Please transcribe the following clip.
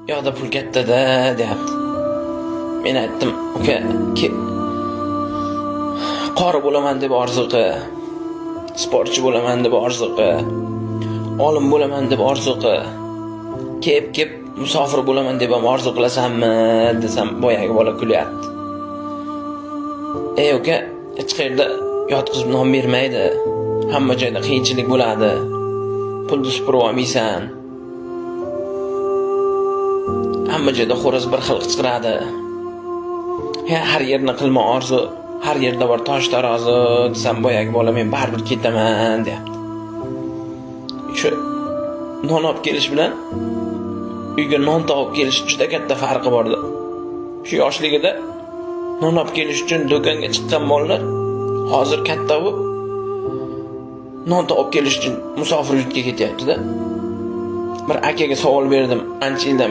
yoqda pul katta-da, deyapti. Men aytdim, uka, qori bo'laman deb orzu qil, sportchi bo'laman deb orzu qil, olim bo'laman deb orzu qil, kep musofir bo'laman deb ham orzu qilasanmi desam, boyagi bola kulyapti. Ey uka, hech qayerda yotqizib non bermaydi. Hamma joyda qiyinchilik bo'ladi. Pulni supurib olmaysan. Hamma joyda xo'roz bir xil qichqiradi. Har yerni qilma orzu, har yerda bor tosh tarozi desam, boyagi bola men baribir ketaman deyapti. Shu non olib kelish bilan uyga non topib kelish juda katta farqi bor. Shu yoshligida non olib kelish uchun do'konga chiqqan bolalar hozir katta bo'lib non topib kelish uchun musofir yurtga ketyapti-da. Bir akaga savol berdim, ancha yildan